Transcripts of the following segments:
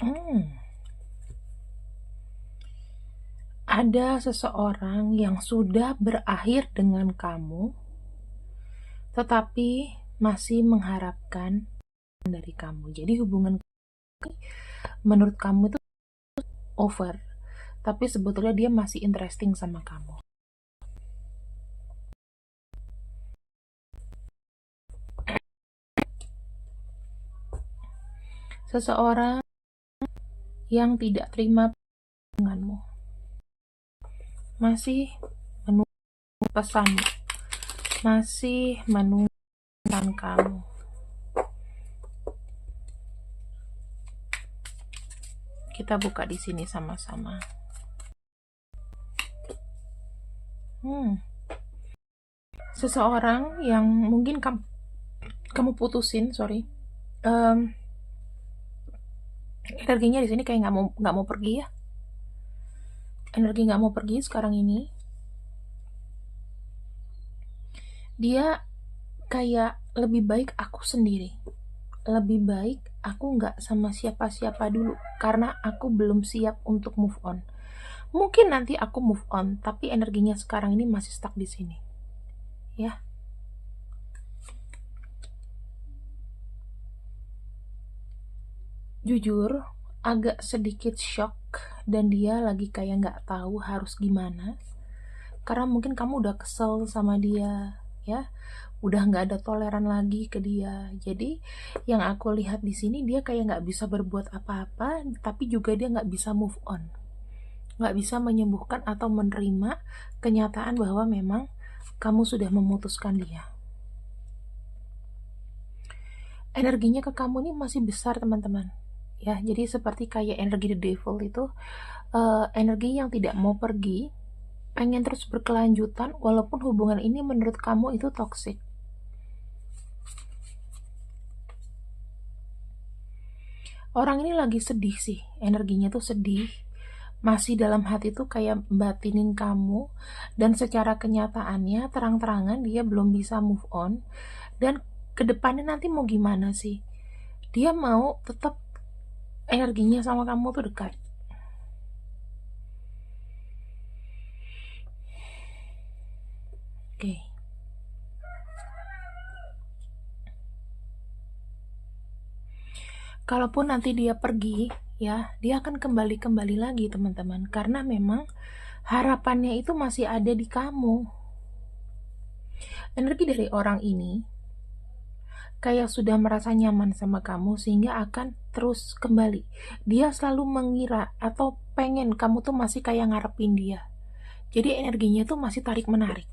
Hmm, ada seseorang yang sudah berakhir dengan kamu, tetapi masih mengharapkan dari kamu. Jadi hubungan menurut kamu itu over, tapi sebetulnya dia masih interesting sama kamu. Seseorang yang tidak terima denganmu masih menunggu pesanmu, masih menunggu kamu. Kita buka di sini sama-sama. Seseorang yang mungkin kamu putusin, sorry. Energinya di sini kayak nggak mau pergi ya. Energi nggak mau pergi sekarang ini. Dia kayak lebih baik aku sendiri. Lebih baik aku nggak sama siapa-siapa dulu karena aku belum siap untuk move on. Mungkin nanti aku move on, tapi energinya sekarang ini masih stuck di sini. Ya. Jujur, agak sedikit shock dan dia lagi kayak nggak tahu harus gimana. Karena mungkin kamu udah kesel sama dia, ya. Udah nggak ada toleran lagi ke dia. Jadi yang aku lihat di sini dia kayak nggak bisa berbuat apa-apa, tapi juga dia nggak bisa move on, nggak bisa menyembuhkan atau menerima kenyataan bahwa memang kamu sudah memutuskan dia. Energinya ke kamu ini masih besar teman-teman, ya. Jadi seperti kayak energi the devil itu, energi yang tidak mau pergi, pengen terus berkelanjutan walaupun hubungan ini menurut kamu itu toksik. Orang ini lagi sedih sih, energinya tuh sedih, masih dalam hati tuh kayak batinin kamu, dan secara kenyataannya terang-terangan dia belum bisa move on. Dan kedepannya nanti mau gimana sih, dia mau tetap energinya sama kamu tuh dekat. Oke. Kalaupun nanti dia pergi, ya, dia akan kembali lagi teman-teman, karena memang harapannya itu masih ada di kamu. Energi dari orang ini kayak sudah merasa nyaman sama kamu sehingga akan terus kembali. Dia selalu mengira atau pengen kamu tuh masih kayak ngarepin dia. Jadi energinya tuh masih tarik menarik.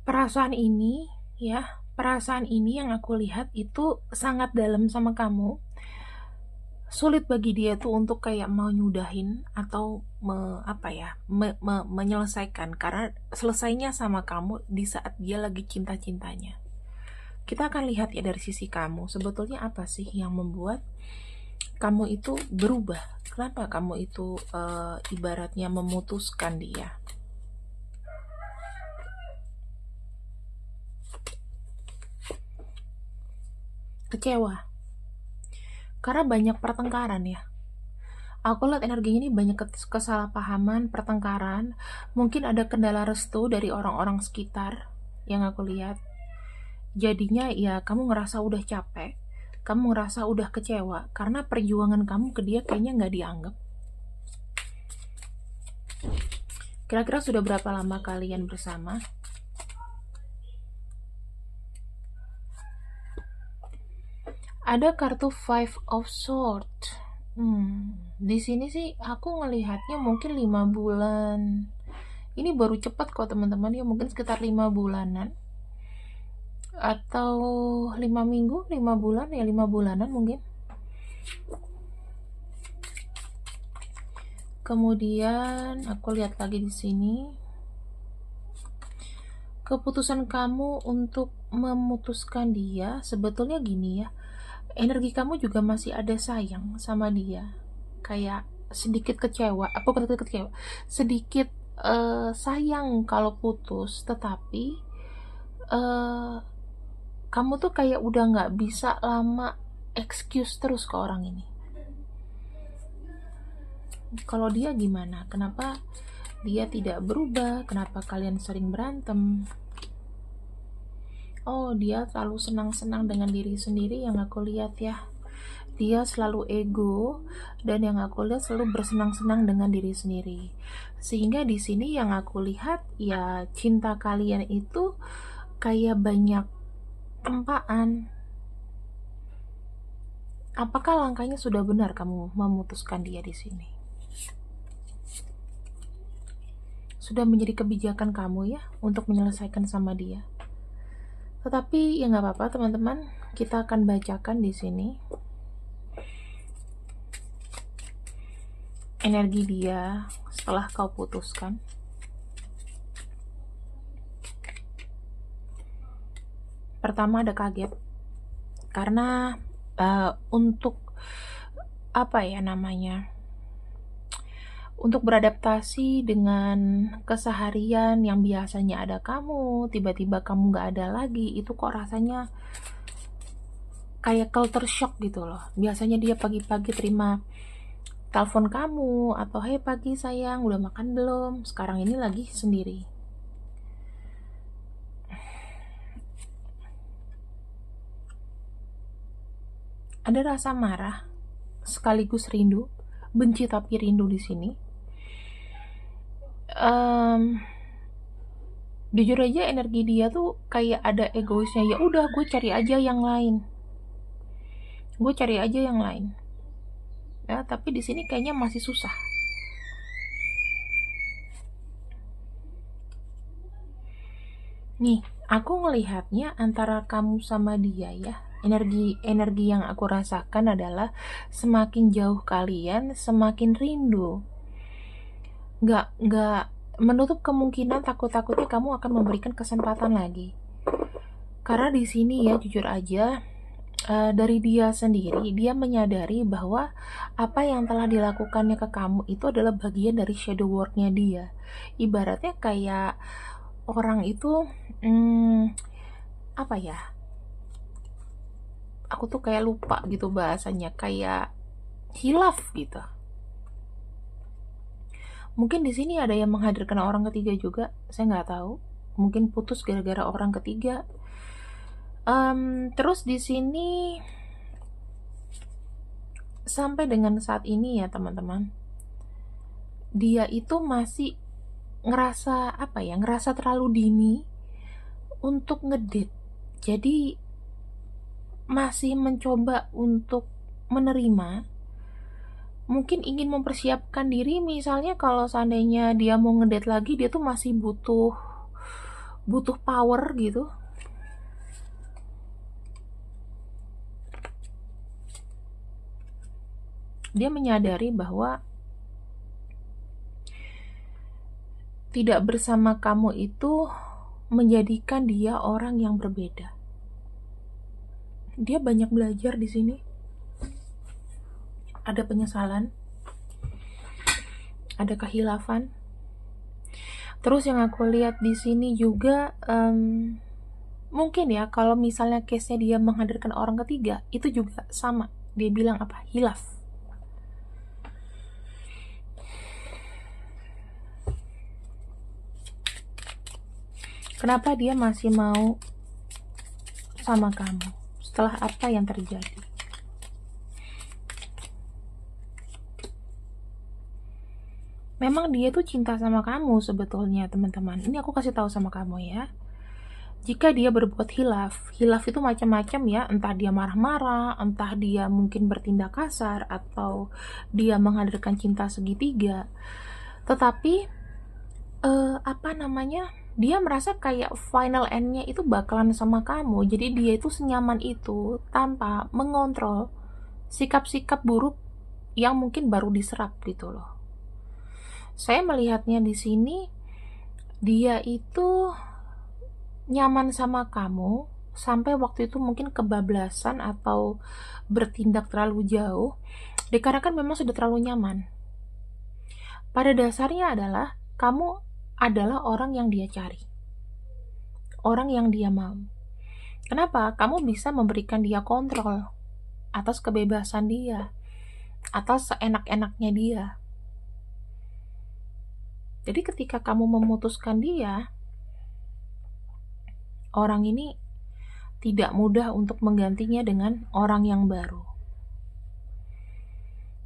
Perasaan ini, ya, perasaan ini yang aku lihat itu sangat dalam sama kamu. Sulit bagi dia tuh untuk kayak mau nyudahin atau menyelesaikan, karena selesainya sama kamu di saat dia lagi cinta-cintanya. Kita akan lihat ya dari sisi kamu, sebetulnya apa sih yang membuat kamu itu berubah? Kenapa kamu itu ibaratnya memutuskan dia? Kecewa. Karena banyak pertengkaran ya. Aku lihat energinya ini banyak kesalahpahaman, pertengkaran. Mungkin ada kendala restu dari orang-orang sekitar yang aku lihat. Jadinya ya kamu ngerasa udah capek, kamu ngerasa udah kecewa karena perjuangan kamu ke dia kayaknya nggak dianggap. Kira-kira sudah berapa lama kalian bersama? Ada kartu Five of Swords. Di sini sih aku ngelihatnya mungkin 5 bulan. Ini baru cepat kok teman-teman, ya mungkin sekitar 5 bulanan atau 5 minggu, 5 bulan ya, 5 bulanan mungkin. Kemudian aku lihat lagi di sini. Keputusan kamu untuk memutuskan dia sebetulnya gini ya. Energi kamu juga masih ada sayang sama dia. Kayak sedikit kecewa, sedikit sayang kalau putus, tetapi eh kamu tuh kayak udah nggak bisa lama excuse terus ke orang ini. Kalau dia gimana? Kenapa dia tidak berubah? Kenapa kalian sering berantem? Oh, dia selalu senang-senang dengan diri sendiri yang aku lihat ya. Dia selalu ego, dan yang aku lihat selalu bersenang-senang dengan diri sendiri. Sehingga di sini yang aku lihat ya, cinta kalian itu kayak banyak tempaan. Apakah langkahnya sudah benar kamu memutuskan dia di sini? Sudah menjadi kebijakan kamu ya untuk menyelesaikan sama dia. Tetapi ya nggak apa-apa teman-teman, kita akan bacakan di sini energi dia setelah kau putuskan. Pertama ada kaget, karena untuk apa ya namanya, untuk beradaptasi dengan keseharian yang biasanya ada kamu, tiba-tiba kamu nggak ada lagi, itu kok rasanya kayak culture shock gitu loh. Biasanya dia pagi-pagi terima telepon kamu, atau hey pagi sayang, udah makan belum? Sekarang ini lagi sendiri. Ada rasa marah, sekaligus rindu, benci tapi rindu di sini. Jujur aja energi dia tuh kayak ada egoisnya. Ya udah, gue cari aja yang lain. Ya, tapi di sini kayaknya masih susah. Nih, aku ngelihatnya antara kamu sama dia ya. Energi yang aku rasakan adalah semakin jauh kalian, semakin rindu. Nggak menutup kemungkinan takutnya kamu akan memberikan kesempatan lagi. Karena di sini ya jujur aja, dari dia sendiri, dia menyadari bahwa apa yang telah dilakukannya ke kamu itu adalah bagian dari shadow work-nya dia. Ibaratnya kayak orang itu apa ya, aku tuh kayak lupa gitu bahasanya, kayak hilaf gitu. Mungkin di sini ada yang menghadirkan orang ketiga juga, saya nggak tahu. Mungkin putus gara-gara orang ketiga. Terus di sini sampai dengan saat ini ya teman-teman, dia itu masih ngerasa terlalu dini untuk ngedate. Jadi masih mencoba untuk menerima, mungkin ingin mempersiapkan diri. Misalnya kalau seandainya dia mau ngedate lagi, dia tuh masih butuh power gitu. Dia menyadari bahwa tidak bersama kamu itu menjadikan dia orang yang berbeda. Dia banyak belajar di sini. Ada penyesalan, ada kehilafan. Terus yang aku lihat di sini juga, mungkin ya kalau misalnya case-nya dia menghadirkan orang ketiga, itu juga sama. Dia bilang apa? Hilaf. Kenapa dia masih mau sama kamu setelah apa yang terjadi? Memang dia tuh cinta sama kamu sebetulnya teman-teman. Ini aku kasih tahu sama kamu ya. Jika dia berbuat hilaf itu macam-macam ya. Entah dia marah-marah, entah dia mungkin bertindak kasar, atau dia menghadirkan cinta segitiga. Tetapi dia merasa kayak final end-nya itu bakalan sama kamu. Jadi dia itu senyaman itu tanpa mengontrol sikap-sikap buruk yang mungkin baru diserap gitu loh. Saya melihatnya di sini, dia itu nyaman sama kamu sampai waktu itu mungkin kebablasan atau bertindak terlalu jauh dikarenakan memang sudah terlalu nyaman. Pada dasarnya adalah kamu adalah orang yang dia cari, orang yang dia mau. Kenapa? Kamu bisa memberikan dia kontrol atas kebebasan dia, atas seenak-enaknya dia. Jadi ketika kamu memutuskan dia, orang ini tidak mudah untuk menggantinya dengan orang yang baru.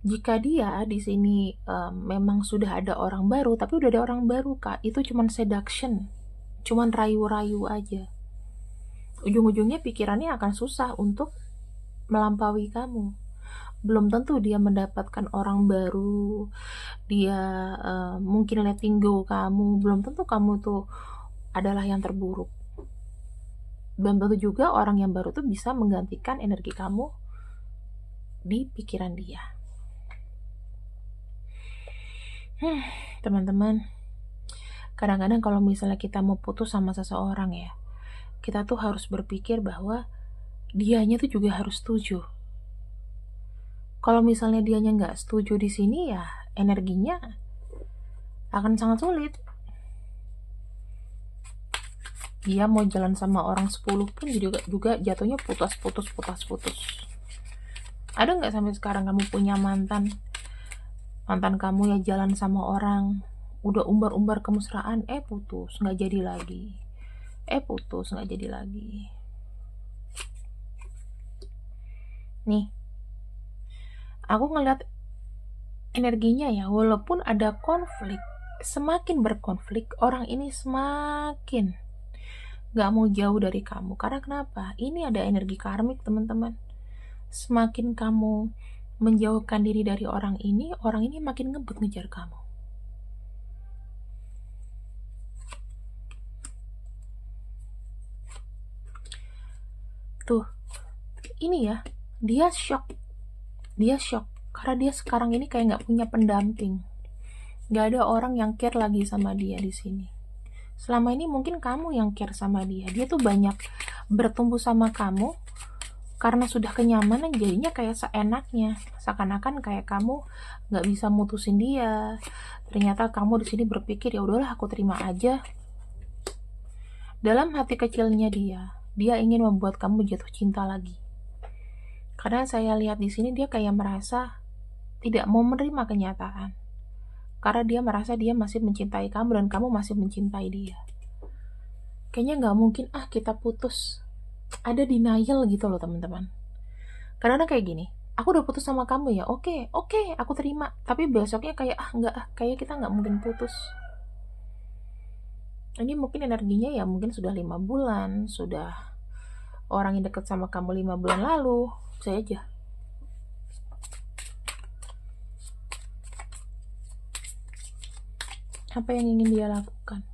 Jika dia di sini memang sudah ada orang baru, tapi udah ada orang baru, Kak, itu cuman seduction, cuman rayu-rayu aja. Ujung-ujungnya pikirannya akan susah untuk melampaui kamu. Belum tentu dia mendapatkan orang baru, dia mungkin letting go kamu, belum tentu kamu tuh adalah yang terburuk. Belum tentu juga orang yang baru tuh bisa menggantikan energi kamu di pikiran dia. Teman-teman, kadang-kadang kalau misalnya kita mau putus sama seseorang ya, kita tuh harus berpikir bahwa dianya tuh juga harus setuju. Kalau misalnya dianya nggak setuju di sini ya, energinya akan sangat sulit. Dia mau jalan sama orang 10 pun juga jatuhnya putus. Ada nggak sampai sekarang kamu punya mantan kamu ya jalan sama orang, udah umbar-umbar kemesraan, putus, nggak jadi lagi. Nih, aku ngeliat energinya ya, walaupun ada konflik, semakin berkonflik, orang ini semakin gak mau jauh dari kamu. Karena kenapa? Ini ada energi karmik, teman-teman. Semakin kamu menjauhkan diri dari orang ini makin ngebut ngejar kamu. Tuh, ini ya, dia shock karena dia sekarang ini kayak nggak punya pendamping, nggak ada orang yang care lagi sama dia di sini. Selama ini mungkin kamu yang care sama dia tuh banyak bertumbuh sama kamu karena sudah kenyamanan, jadinya kayak seenaknya, seakan-akan kayak kamu nggak bisa mutusin dia. Ternyata kamu di sini berpikir ya udahlah aku terima aja. Dalam hati kecilnya dia ingin membuat kamu jatuh cinta lagi. Karena saya lihat di sini dia kayak merasa tidak mau menerima kenyataan. Karena dia merasa dia masih mencintai kamu dan kamu masih mencintai dia. Kayaknya nggak mungkin kita putus. Ada denial gitu loh, teman-teman. Karena kayak gini, aku udah putus sama kamu ya, oke, aku terima. Tapi besoknya kayak kayak kita nggak mungkin putus. Ini mungkin energinya ya mungkin sudah 5 bulan, sudah orang yang deket sama kamu 5 bulan lalu, saya aja. Apa yang ingin dia lakukan?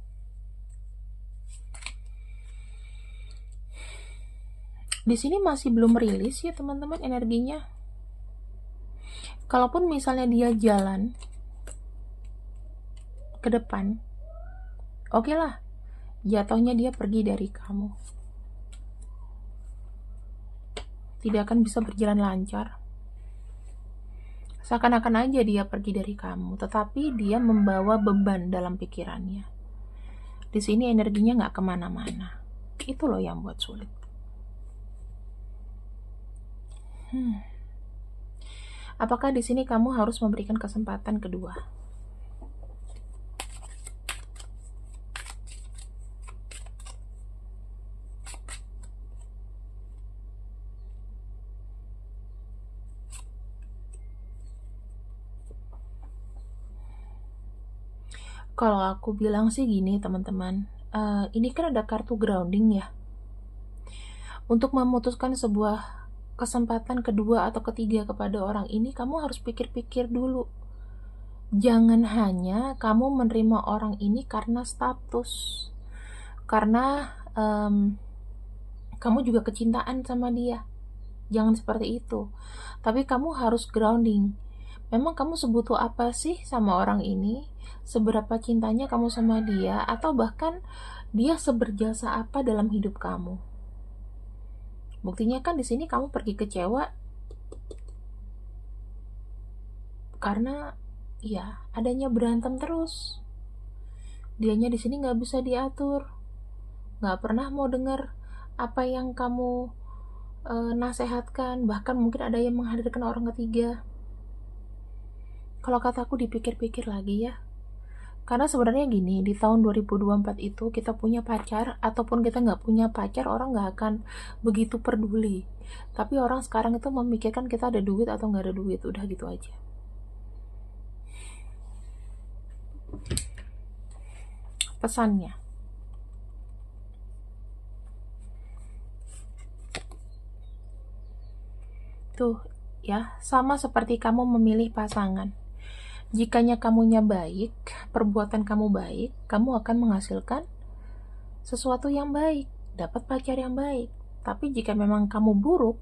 Di sini masih belum rilis ya teman-teman energinya. Kalaupun misalnya dia jalan ke depan, oke lah, jatuhnya dia pergi dari kamu. Tidak akan bisa berjalan lancar. Seakan-akan aja dia pergi dari kamu, tetapi dia membawa beban dalam pikirannya. Di sini energinya nggak kemana-mana. Itu loh yang buat sulit. Apakah di sini kamu harus memberikan kesempatan kedua? Kalau aku bilang sih gini teman-teman, ini kan ada kartu grounding ya. Untuk memutuskan sebuah kesempatan kedua atau ketiga kepada orang ini, kamu harus pikir-pikir dulu. Jangan hanya kamu menerima orang ini karena status, karena kamu juga kecintaan sama dia. Jangan seperti itu. Tapi kamu harus grounding. Memang kamu sebutuh apa sih sama orang ini? Seberapa cintanya kamu sama dia? Atau bahkan dia seberjasa apa dalam hidup kamu? Buktinya kan di sini kamu pergi kecewa karena ya adanya berantem terus. Dianya di sini nggak bisa diatur. nggak pernah mau dengar apa yang kamu nasehatkan, bahkan mungkin ada yang menghadirkan orang ketiga. Kalau kataku dipikir-pikir lagi ya, karena sebenarnya gini, di tahun 2024 itu kita punya pacar ataupun kita nggak punya pacar, orang nggak akan begitu peduli. Tapi orang sekarang itu memikirkan kita ada duit atau nggak ada duit, udah gitu aja. Pesannya, tuh ya, sama seperti kamu memilih pasangan. Jikanya kamunya baik, perbuatan kamu baik, kamu akan menghasilkan sesuatu yang baik, dapat pacar yang baik. Tapi jika memang kamu buruk,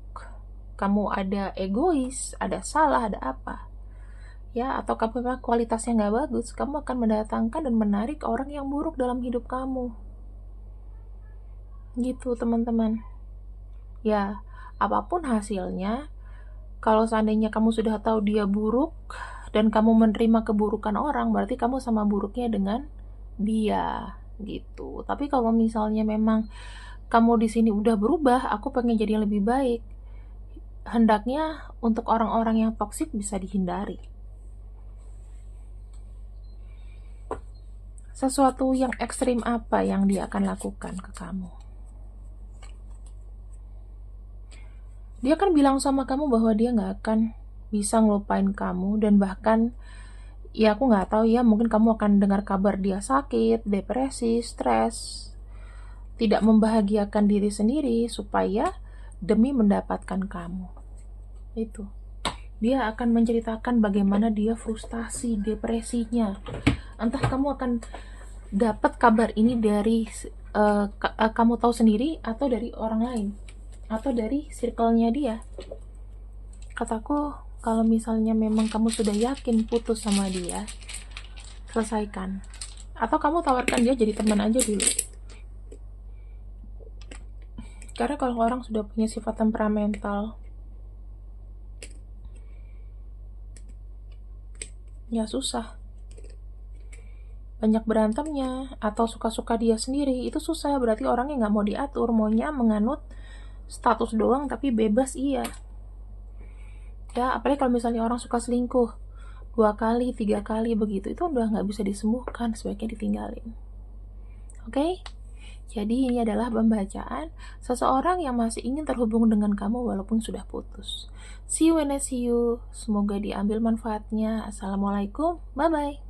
kamu ada egois, ada salah, ada apa, ya, atau kamu memang kualitasnya nggak bagus, kamu akan mendatangkan dan menarik orang yang buruk dalam hidup kamu. Gitu, teman-teman. Ya, apapun hasilnya, kalau seandainya kamu sudah tahu dia buruk dan kamu menerima keburukan orang, berarti kamu sama buruknya dengan dia, gitu. Tapi kalau misalnya memang kamu di sini udah berubah, aku pengen jadi lebih baik, hendaknya untuk orang-orang yang toksik bisa dihindari. Sesuatu yang ekstrim apa yang dia akan lakukan ke kamu? Dia kan bilang sama kamu bahwa dia nggak akan bisa ngelupain kamu, dan bahkan ya aku nggak tahu ya, mungkin kamu akan dengar kabar dia sakit, depresi, stres, tidak membahagiakan diri sendiri supaya demi mendapatkan kamu. Itu. Dia akan menceritakan bagaimana dia frustasi, depresinya. Entah kamu akan dapat kabar ini dari kamu tahu sendiri, atau dari orang lain, atau dari circle-nya dia. Kataku, kalau misalnya memang kamu sudah yakin putus sama dia, selesaikan. Atau kamu tawarkan dia jadi teman aja dulu. Karena kalau orang sudah punya sifat temperamental, ya susah. Banyak berantemnya, atau suka-suka dia sendiri, itu susah. Berarti orangnya nggak mau diatur, maunya menganut status doang, tapi bebas iya. Ya, apalagi kalau misalnya orang suka selingkuh 2 kali, 3 kali begitu, itu udah nggak bisa disembuhkan, sebaiknya ditinggalin. Oke? Jadi ini adalah pembacaan seseorang yang masih ingin terhubung dengan kamu walaupun sudah putus. See you when I see you. Semoga diambil manfaatnya. Assalamualaikum. Bye-bye.